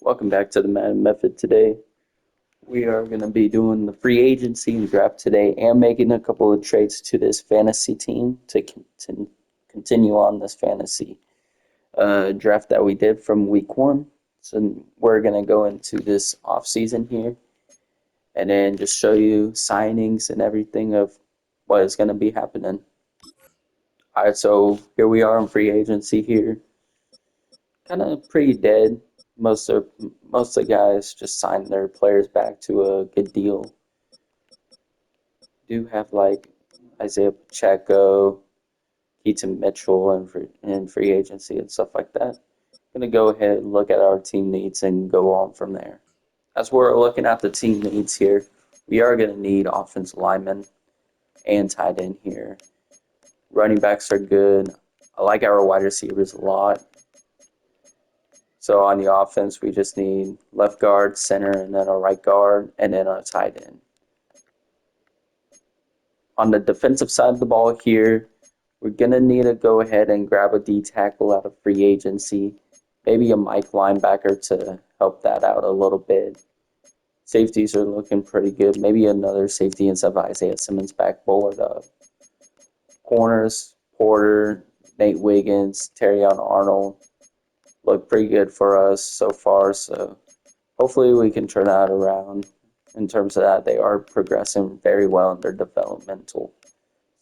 Welcome back to the Madden Method. Today we are going to be doing the free agency and draft today and making a couple of trades to this fantasy team to continue on this fantasy draft that we did from week one. So we're going to go into this off season here and then just show you signings and everything of what is going to be happening. All right, so here we are in free agency here. Kind of pretty dead. Most of the guys just signed their players back to a good deal. Do have like Isaiah Pacheco, Keaton Mitchell, and free agency and stuff like that. I'm gonna go ahead and look at our team needs and go on from there. As we're looking at the team needs here, we are gonna need offensive linemen and tight end here. Running backs are good. I like our wide receivers a lot. So on the offense, we just need left guard, center, and then a right guard, and then a tight end. On the defensive side of the ball here, we're going to need to go ahead and grab a D tackle out of free agency, maybe a Mike linebacker to help that out a little bit. Safeties are looking pretty good. Maybe another safety instead of Isaiah Simmons back bullet up. Corners, Porter, Nate Wiggins, Terrion Arnold look pretty good for us so far. So hopefully we can turn that around. In terms of that, they are progressing very well in their developmental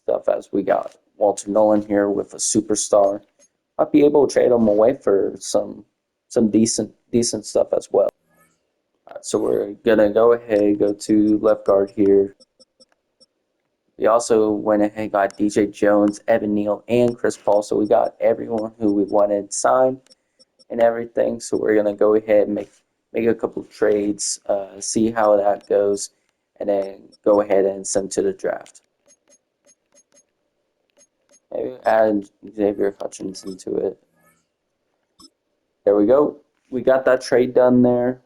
stuff as we got Walter Nolan here with a superstar. Might be able to trade him away for some decent stuff as well. All right, so we're gonna go ahead and go to left guard here. We also went ahead and got DJ Jones, Evan Neal, and Chris Paul. So we got everyone who we wanted signed and everything. So we're gonna go ahead and make a couple of trades, see how that goes, and then go ahead and send to the draft. Maybe add Xavier Hutchinson to it. There we go. We got that trade done there.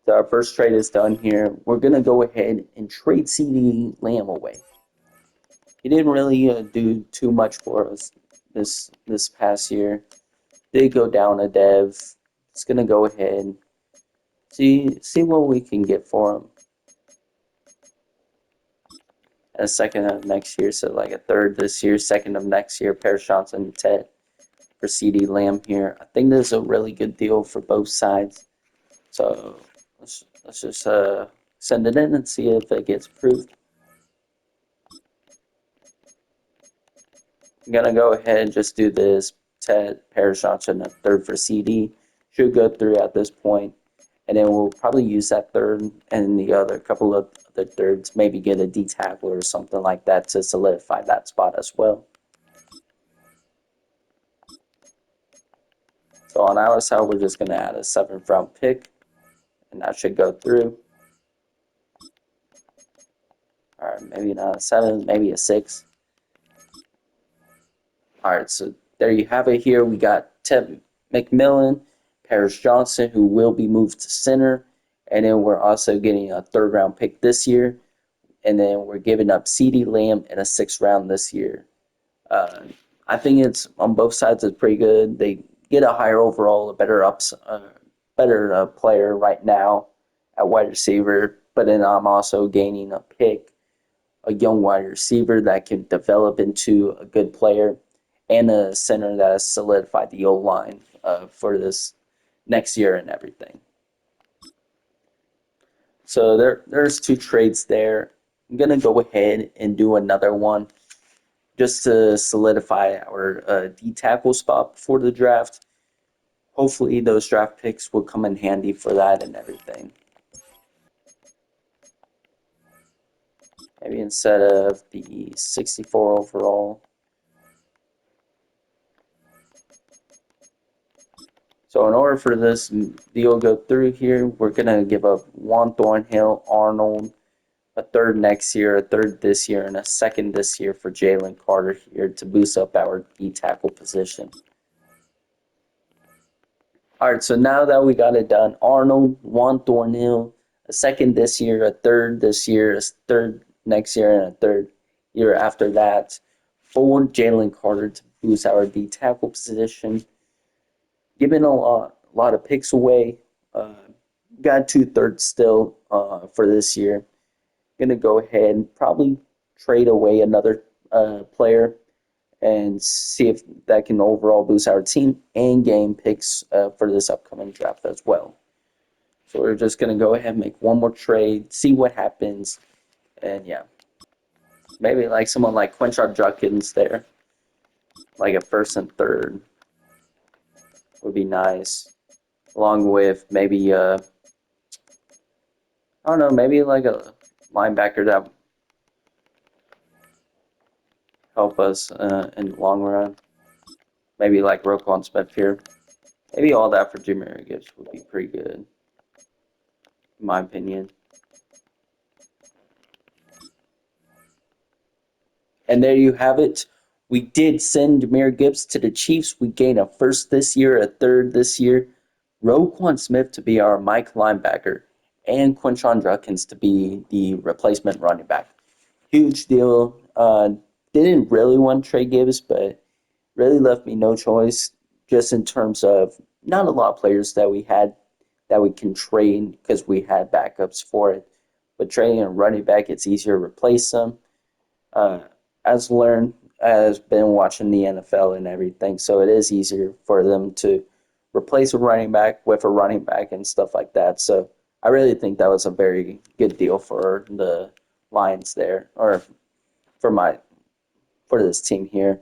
So our first trade is done here. We're going to go ahead and trade CD Lamb away. He didn't really do too much for us this past year. Did go down a dev. It's going to go ahead and see what we can get for him. A second of next year, so like a third this year, second of next year, Paris Johnson, Ted for CD Lamb here. I think this is a really good deal for both sides. So let's just send it in and see if it gets approved. I'm gonna go ahead and just do this. Ted Paris Johnson, a third for CD. Should go through at this point, and then we'll probably use that third and the other couple of the thirds, maybe get a D tackle or something like that to solidify that spot as well. So on our side, we're just gonna add a 7th round pick, and that should go through. All right, maybe not a 7, maybe a 6. All right, so there you have it here. We got Ted McMillan, Paris Johnson, who will be moved to center. And then we're also getting a 3rd round pick this year. And then we're giving up CD Lamb in a 6th round this year. I think it's on both sides it's pretty good. They get a higher overall, a better player right now at wide receiver. But then I'm also gaining a pick, a young wide receiver that can develop into a good player, and a center that has solidified the O-line for this next year and everything. So there's 2 trades there. I'm going to go ahead and do another one just to solidify our D tackle spot before the draft. Hopefully those draft picks will come in handy for that and everything. Maybe instead of the 64 overall. So in order for this deal to go through here, we're going to give up Juan Thornhill, Arnold, a 3rd next year, a 3rd this year, and a 2nd this year for Jalen Carter here to boost up our D tackle position. All right, so now that we got it done, Arnold, Juan Thornhill, a 2nd this year, a 3rd this year, a 3rd next year, and a 3rd year after that for Jalen Carter to boost our D tackle position. Given a a lot of picks away. Uh, got 2/3 still for this year. Gonna go ahead and probably trade away another player and see if that can overall boost our team and game picks for this upcoming draft as well. So we're just gonna go ahead and make one more trade, see what happens, and yeah, maybe like someone like Quinshot Judkins there, like a first and third would be nice, along with maybe I don't know, maybe like a linebacker that help us in the long run. Maybe like Roquan Smith here. Maybe all that for Jameer Gibbs would be pretty good, in my opinion. And there you have it. We did send Jameer Gibbs to the Chiefs. We gained a first this year, a third this year. Roquan Smith to be our Mike linebacker, and Quinshon Judkins to be the replacement running back. Huge deal. Didn't really want Trey Gibbs, but really left me no choice just in terms of not a lot of players that we had that we can trade because we had backups for it. But trading a running back, it's easier to replace them. Uh, as learned, as been watching the NFL and everything, so it is easier for them to replace a running back with a running back and stuff like that. So I really think that was a very good deal for the Lions there, or for my for this team here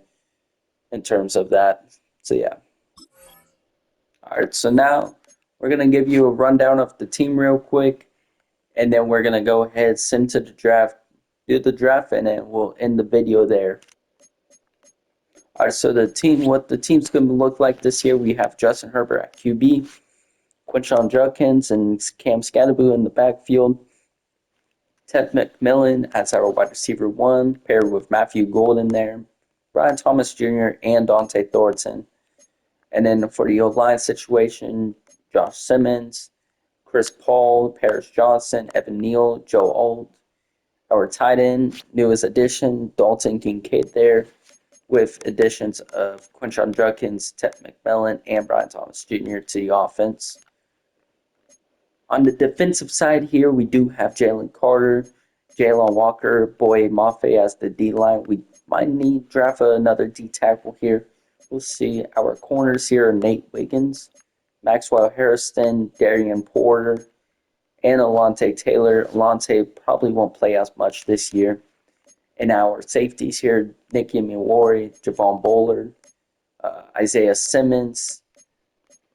in terms of that. So yeah. All right. So now we're gonna give you a rundown of the team real quick, and then we're gonna go ahead, send to the draft, do the draft, and then we'll end the video there. All right. So the team, what the team's gonna look like this year, we have Justin Herbert at QB, Quinshon Judkins and Cam Scatterbo in the backfield. Ted McMillan as our wide receiver one, paired with Matthew Golden there, Brian Thomas Jr. and Dante Thornton. And then for the O-line situation, Josh Simmons, Chris Paul, Paris Johnson, Evan Neal, Joe Alt. Our tight end, newest addition, Dalton Kincaid there, with additions of Quinshon Judkins, Ted McMillan, and Brian Thomas Jr. to the offense. On the defensive side here, we do have Jalen Carter, Jalen Walker, Boye Mafe as the D-line. We might need to draft another D-tackle here. We'll see. Our corners here are Nate Wiggins, Maxwell Harrison, Darian Porter, and Alontae Taylor. Alontae probably won't play as much this year. And our safeties here, Nicky Miwari, Javon Bullard, Isaiah Simmons.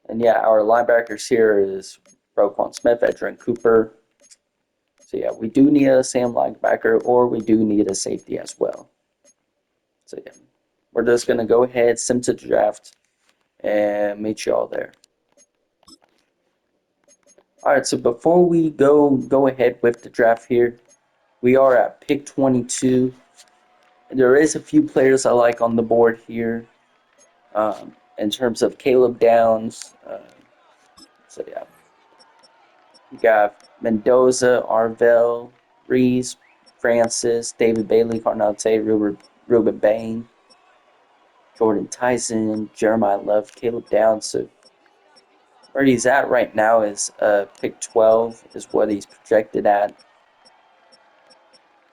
And yeah, our linebackers here is Roquan Smith, Edrin Cooper. So yeah, we do need a Sam linebacker, or we do need a safety as well. So yeah, we're just gonna go ahead, sim to the draft, and meet you all there. All right, so before we go ahead with the draft here, we are at pick 22. There is a few players I like on the board here, in terms of Caleb Downs. So yeah, we got Mendoza, Arvell, Reese, Francis, David Bailey, Carnell Tate, Ruben Bain, Jordan Tyson, Jeremiah Love, Caleb Downs. So where he's at right now is pick 12 is what he's projected at,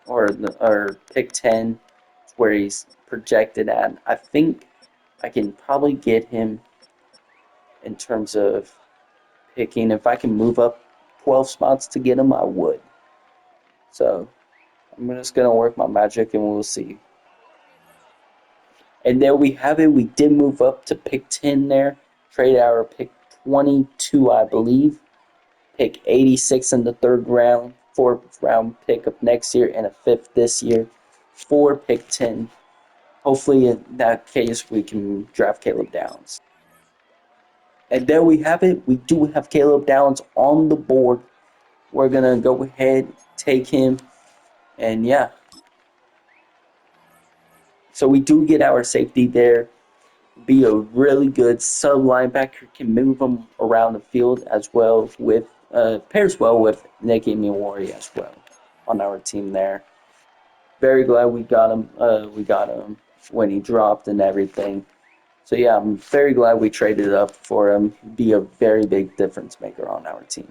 or pick 10 is where he's projected at. I think I can probably get him in terms of picking. If I can move up 12 spots to get him, I would. So I'm just gonna work my magic and we'll see. And there we have it. We did move up to pick 10 there. Trade our pick 22, I believe. Pick 86 in the third round. Fourth round pick of next year and a fifth this year for pick 10. Hopefully, in that case, we can draft Caleb Downs. And there we have it. We do have Caleb Downs on the board. We're going to go ahead, take him, and yeah. So we do get our safety there. Be a really good sub linebacker, can move them around the field as well with pairs well with Nicky Miwari as well on our team there. Very glad we got him. We got him when he dropped and everything. So yeah, I'm very glad we traded up for him. Be a very big difference maker on our team.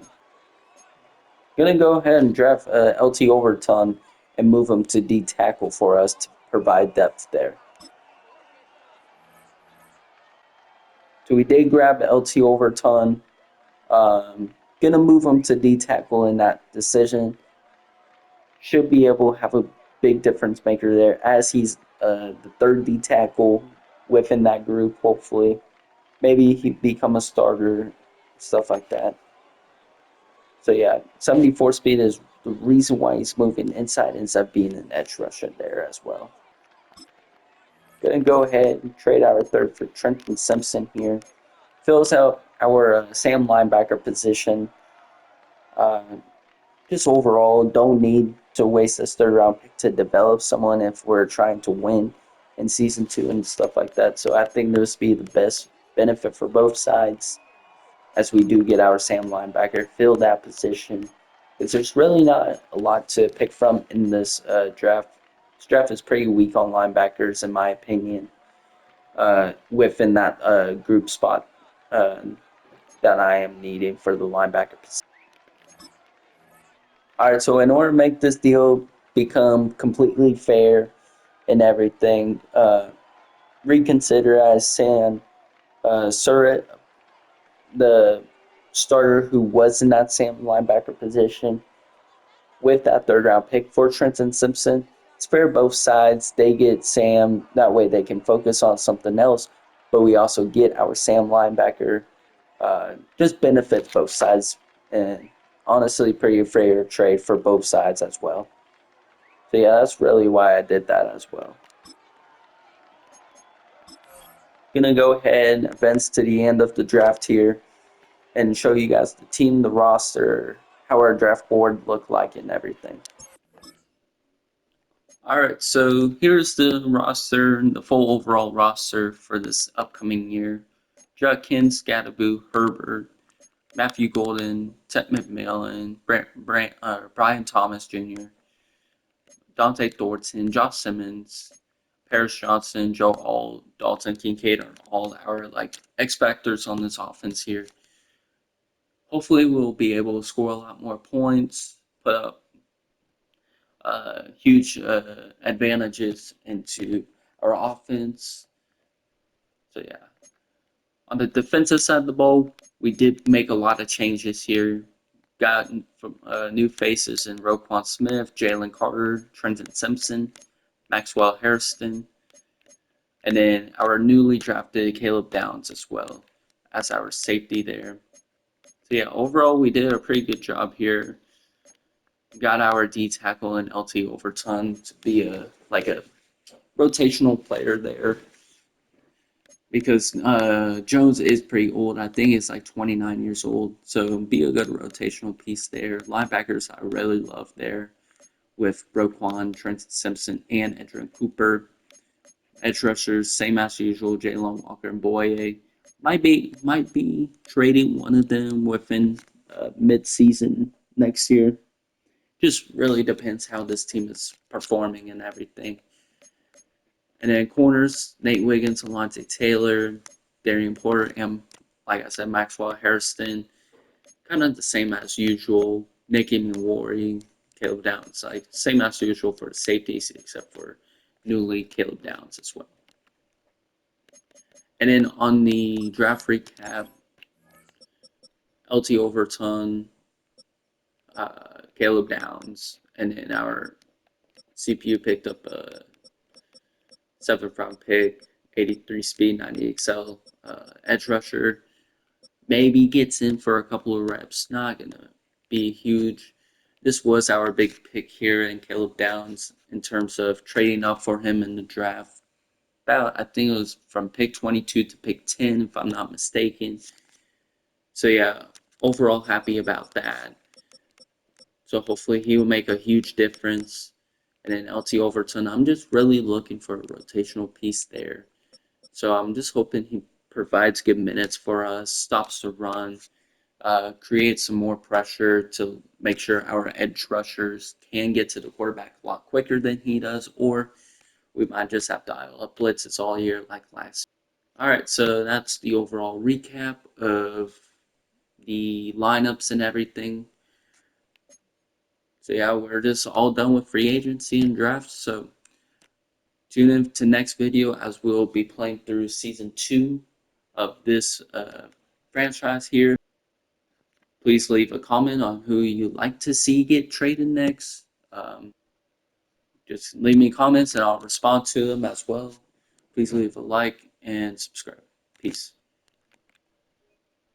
Gonna go ahead and draft LT Overton and move him to D tackle for us to provide depth there. So we did grab LT Overton. Gonna move him to D tackle in that decision. Should be able to have a big difference maker there as he's the third D tackle within that group. Hopefully, maybe he become a starter, stuff like that. So yeah, 74 speed is the reason why he's moving inside ends up being an edge rusher there as well. Gonna go ahead and trade our third for Trenton Simpson here. Fills out our Sam linebacker position. Uh, just overall, don't need to waste this third round pick to develop someone if we're trying to win in season 2 and stuff like that. So I think this would be the best benefit for both sides as we do get our Sam linebacker, fill that position. Because there's really not a lot to pick from in this draft. This draft is pretty weak on linebackers, in my opinion, within that group spot uh, that I am needing for the linebacker position. All right, so in order to make this deal become completely fair and everything, reconsider as Sam Surratt, the starter who was in that Sam linebacker position, with that third round pick for Trenton Simpson. It's fair both sides. They get Sam, that way they can focus on something else, but we also get our Sam linebacker. Just benefits both sides, and honestly, pretty fair trade for both sides as well. So yeah, that's really why I did that as well. Gonna go ahead and advance to the end of the draft here and show you guys the team, the roster, how our draft board looked like, and everything. All right, so here's the roster, the full overall roster for this upcoming year. Judkins, Scadaboo, Herbert, Matthew Golden, Ted McMillan, Brian Thomas Jr., Dante Thornton, Josh Simmons, Paris Johnson, Joe Hall, Dalton Kincaid are all our X factors on this offense here. Hopefully, we'll be able to score a lot more points, put up huge advantages into our offense. So yeah, on the defensive side of the ball, we did make a lot of changes here. Got from new faces in Roquan Smith, Jalen Carter, Trenton Simpson, Maxwell Harrison, and then our newly drafted Caleb Downs as well as our safety there. So yeah, overall we did a pretty good job here. Got our D tackle and LT Overton to be a rotational player there because Jones is pretty old. I think he's like 29 years old, so be a good rotational piece there. Linebackers I really love there with Roquan, Trenton Simpson, and Edrin Cooper. Edge rushers, same as usual, Jalen Walker and Boye. Might be trading one of them within mid-season next year. Just really depends how this team is performing and everything. And then corners, Nate Wiggins, Alontae Taylor, Darian Porter, and like I said, Maxwell Harrison. Kind of the same as usual. Nicky Nwori, Caleb Downs. Like same as usual for the safeties, except for newly Caleb Downs as well. And then on the draft recap, LT Overton, Caleb Downs, and then our CPU picked up a 7th round pick, 83 speed, 90 excel edge rusher. Maybe gets in for a couple of reps. Not gonna be huge. This was our big pick here in Caleb Downs in terms of trading up for him in the draft. About I think it was from pick 22 to pick 10, if I'm not mistaken. So yeah, overall happy about that. So hopefully he will make a huge difference. And then LT Overton, I'm just really looking for a rotational piece there. So I'm just hoping he provides good minutes for us, stops the run, creates some more pressure to make sure our edge rushers can get to the quarterback a lot quicker than he does, or we might just have to dial up blitzes all year like last. All right, so that's the overall recap of the lineups and everything. So yeah, we're just all done with free agency and drafts. So tune in to next video as we'll be playing through season 2 of this franchise here. Please leave a comment on who you'd like to see get traded next. Just leave me comments and I'll respond to them as well. Please leave a like and subscribe. Peace.